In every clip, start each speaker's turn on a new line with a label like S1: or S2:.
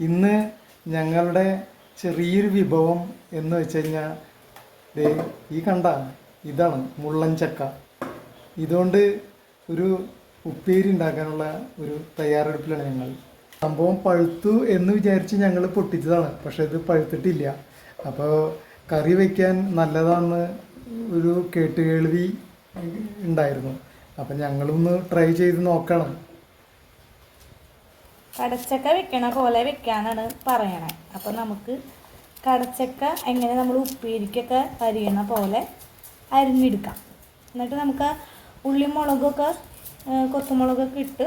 S1: ഇന്ന് ഞങ്ങളുടെ ചെറിയൊരു വിഭവം എന്ന് വെച്ച് കഴിഞ്ഞാൽ ഈ കണ്ട ഇതാണ് മുള്ളൻ ചക്ക. ഇതുകൊണ്ട് ഒരു ഉപ്പേരി ഉണ്ടാക്കാനുള്ള ഒരു തയ്യാറെടുപ്പിലാണ് ഞങ്ങൾ. സംഭവം പഴുത്തു എന്ന് വിചാരിച്ച് ഞങ്ങൾ പൊട്ടിച്ചതാണ്, പക്ഷെ ഇത് പഴുത്തിട്ടില്ല. അപ്പോൾ കറി വയ്ക്കാൻ നല്ലതാണെന്ന് ഒരു കേട്ടുകേൾവി ഉണ്ടായിരുന്നു. അപ്പം ഞങ്ങളൊന്ന് ട്രൈ ചെയ്ത് നോക്കണം.
S2: കടച്ചക്ക വെക്കണ പോലെ വെക്കാനാണ് പറയണേ. അപ്പം നമുക്ക് കടച്ചക്ക എങ്ങനെ നമ്മൾ ഉപ്പേരിക്കൊക്കെ അരിയണ പോലെ അരിഞ്ഞെടുക്കാം. എന്നിട്ട് നമുക്ക് ഉള്ളി മുളകൊക്കെ കൊത്തുമുളകൊക്കെ ഇട്ട്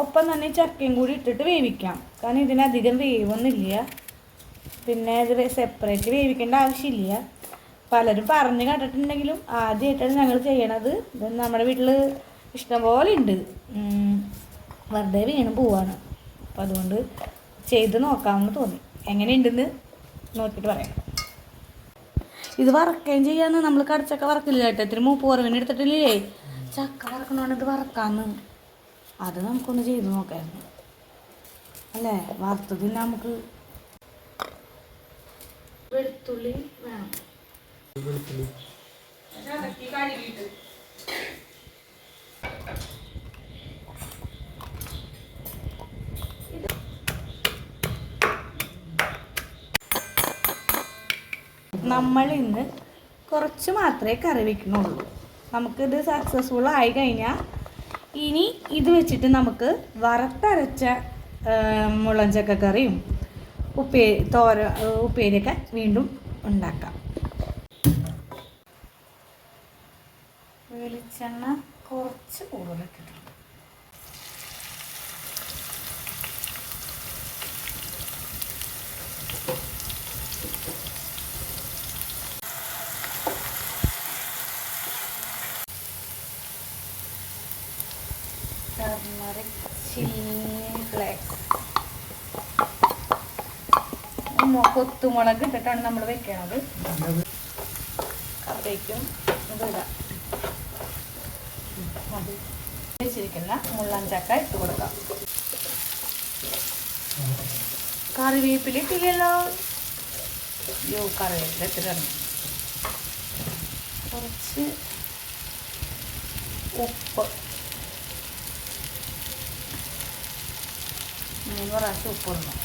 S2: ഒപ്പം തന്നെ ചക്കയും കൂടി ഇട്ടിട്ട് വേവിക്കാം. കാരണം ഇതിനധികം വേവൊന്നുമില്ല, പിന്നെ ഇത് സെപ്പറേറ്റ് വേവിക്കേണ്ട ആവശ്യമില്ല. പലരും പറഞ്ഞ് കേട്ടിട്ടുണ്ടെങ്കിലും ആദ്യമായിട്ടാണ് ഞങ്ങൾ ചെയ്യണത്. ഇത് നമ്മുടെ വീട്ടിൽ ഇഷ്ടംപോലെ ഉണ്ട്, വെറുതെ വീണ് പോവാണ്. അപ്പം അതുകൊണ്ട് ചെയ്ത് നോക്കാമെന്ന് തോന്നി. എങ്ങനെയുണ്ടെന്ന് നോക്കിയിട്ട് പറയാം. ഇത് വറക്കുകയും ചെയ്യാന്ന്. നമ്മൾ കടച്ചക്ക വറക്കില്ല കേട്ടോ, ഇത്തിരി മൂപ്പ് കുറവിന് എടുത്തിട്ടില്ലേ. ചക്ക വറക്കണോണ്ട് ഇത് വറക്കാന്ന്. അത് നമുക്കൊന്ന് ചെയ്ത് നോക്കായിരുന്നു അല്ലേ. വറുത്തതിന് നമുക്ക് വെളുത്തുള്ളി വേണം. നമ്മൾ ഇന്ന് കുറച്ച് മാത്രമേ കറി വയ്ക്കണുള്ളൂ. നമുക്കിത് സക്സസ്ഫുൾ ആയി കഴിഞ്ഞാൽ ഇനി ഇത് വെച്ചിട്ട് നമുക്ക് വറുത്തരച്ച മുള്ളൻ ചക്കക്കറിയും ഉപ്പേരിയൊക്കെ വീണ്ടും ഉണ്ടാക്കാം. വെളിച്ചെണ്ണ കുറച്ച് കൂടുതലൊക്കെ ഇട്ടു. ടർമറിക് ചില്ലി ഫ്ലേക്സ്, കൊത്തുമുളക് ഇട്ടിട്ടാണ് നമ്മൾ വെക്കണത്. അപ്പോഴേക്കും ഇതിടാം. വെച്ചിരിക്കുന്ന മുള്ളൻ ചക്ക ഇട്ട് കൊടുക്കാം. കറിവേപ്പില ഇട്ടില്ലല്ലോ. കറിവേപ്പില ഇട്ടിട്ടാണ്. കുറച്ച് ഉപ്പ്, 3 പ്രാവശ്യം ഉപ്പ് ഇടണം.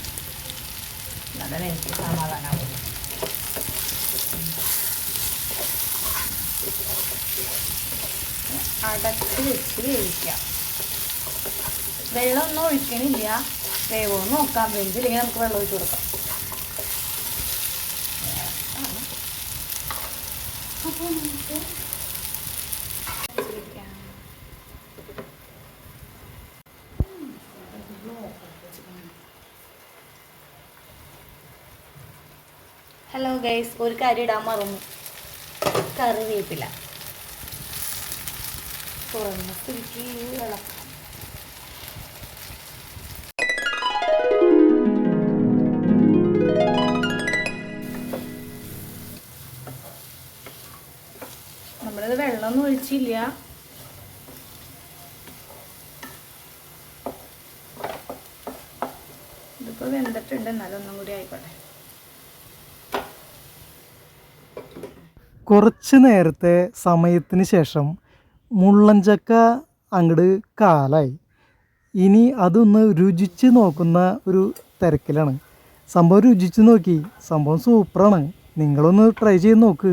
S2: നല്ല എനിക്ക് സമാധാനമാവും. അടച്ച് വെച്ച് വേവിക്കാം. വെള്ളമൊന്നും ഒഴിക്കണില്ല, വേവൊന്നും നോക്കാം. വെന്തില്ലെങ്കിൽ നമുക്ക് വെള്ളം ഒഴിച്ച് കൊടുക്കാം. അപ്പോൾ നമുക്ക് ഹലോ ഗൈസ്, ഒരു കാര്യം ഇടാൻ മറന്നു. കറിവേപ്പില തുറന്ന സ്ഥിതിക്ക് ഇളക്കാം. നമ്മളിത് വെള്ളമൊന്നും ഒഴിച്ചില്ല. ഇതിപ്പോൾ വെന്തിട്ടുണ്ട്, എന്നാലും ഒന്നും കൂടി ആയിക്കോട്ടെ.
S1: കുറച്ച് നേരത്തെ സമയത്തിന് ശേഷം മുള്ളൻ ചക്ക അങ്ങോട്ട് കാലായി. ഇനി അതൊന്ന് രുചിച്ച് നോക്കുന്ന ഒരു തിരക്കിലാണ്. സംഭവം രുചിച്ച് നോക്കി, സംഭവം സൂപ്പറാണ്. നിങ്ങളൊന്ന് ട്രൈ ചെയ്ത് നോക്ക്.